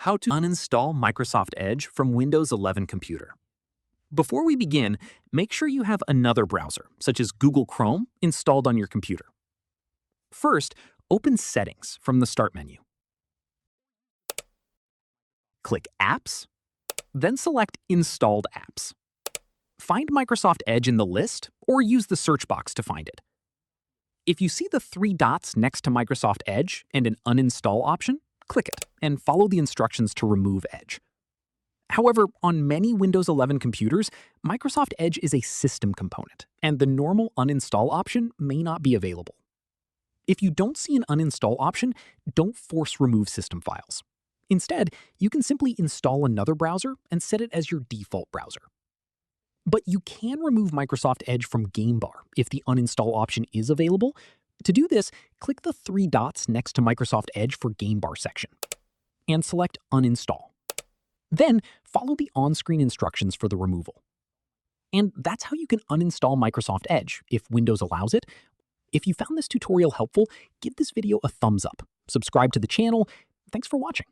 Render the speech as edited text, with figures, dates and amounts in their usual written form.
How to uninstall Microsoft Edge from Windows 11 computer. Before we begin, make sure you have another browser, such as Google Chrome, installed on your computer. First, open Settings from the Start menu. Click Apps, then select Installed Apps. Find Microsoft Edge in the list, or use the search box to find it. If you see the three dots next to Microsoft Edge and an Uninstall option, click it and follow the instructions to remove Edge. However, on many Windows 11 computers, Microsoft Edge is a system component, and the normal uninstall option may not be available. If you don't see an uninstall option, don't force remove system files. Instead, you can simply install another browser and set it as your default browser. But you can remove Microsoft Edge from GameBar if the uninstall option is available. To do this, click the three dots next to Microsoft Edge for GameBar section and select Uninstall. Then follow the on-screen instructions for the removal. And that's how you can uninstall Microsoft Edge if Windows allows it. If you found this tutorial helpful, give this video a thumbs up, subscribe to the channel. Thanks for watching.